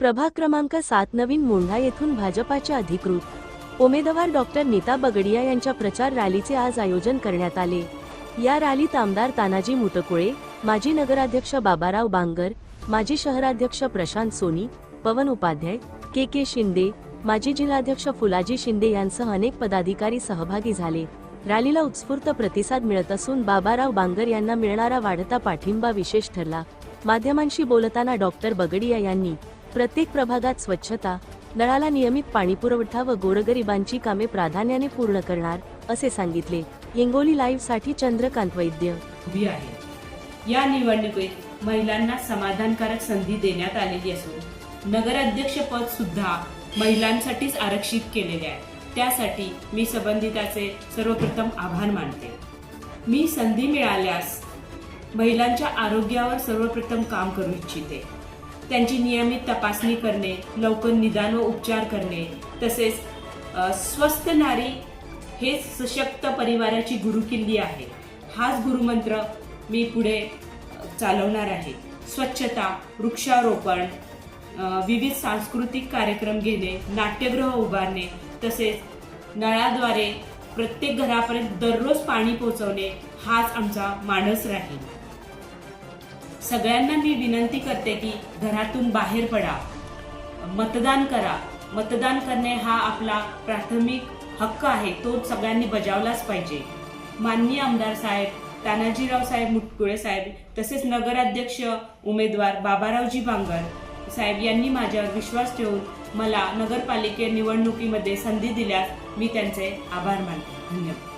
प्रभाग क्रमांक 7 नवीन मुंढा येथून भाजपाचे अधिकृत उमेदवार डॉक्टर नीता बगडिया यांच्या प्रचार रॅलीचे आज आयोजन करण्यात आले। या रॅलीत आमदार तानाजी मुटकुळे, माजी नगराध्यक्ष बाबाराव बांगर, माजी शहराध्यक्ष प्रशांत सोनी, पवन उपाध्याय, के शिंदे, माजी जिल्हाध्यक्ष फुलाजी शिंदे यांसह अनेक पदाधिकारी सहभागी झाले। रॅलीला उत्स्फूर्त प्रतिसाद मिळत असून बाबाराव बांगर यांना मिळणारा वाढता पाठिंबा विशेष ठरला। माध्यमांशी बोलताना डॉक्टर बगडिया यांनी प्रत्येक प्रभागात स्वच्छता, नळाला नियमित पाणीपुरवठा व गोरगरिबांची कामे प्राधान्याने पूर्ण करणार असे सांगितले। हिंगोली लाईव्ह साठी चंद्रकांत वैद्य उभी आहे। या निवडणुकीत महिलांना समाधानकारक संधी देण्यात आलेली असून नगराध्यक्ष पद सुद्धा महिलांसाठीच आरक्षित केलेले आहे। त्यासाठी मी संबंधिताचे सर्वप्रथम आभार मानते। मी संधी मिळाल्यास महिलांच्या आरोग्यावर सर्वप्रथम काम करू इच्छिते। त्यांची नियमित तपासणी करणे, लवकर निदान व उपचार करणे, तसेच स्वस्थ नारी हे सशक्त परिवाराची गुरुकिल्ली आहे। हाच गुरुमंत्र मी पुढे चालवणार आहे। स्वच्छता, वृक्षारोपण, विविध सांस्कृतिक कार्यक्रम घेणे, नाट्यगृह उभारणे, तसेच नळाद्वारे प्रत्येक घरापर्यंत दररोज पाणी पोहोचवणे हाच आमचा मानस राहील। सगळ्यांना मी विनंती करते की घरातून बाहेर पडा, मतदान करा। मतदान करणे हा आपला प्राथमिक हक्क आहे, तो सगळ्यांनी बजावलाच पाहिजे। माननीय आमदार साहेब तानाजीराव साहेब मुटकुळे साहेब, तसेच नगराध्यक्ष उमेदवार बाबारावजी बांगर साहेब यांनी माझ्यावर विश्वास ठेवून मला नगरपालिका निवडणुकीमध्ये संधी दिल्यास मी त्यांचे आभार मानते। धन्यवाद।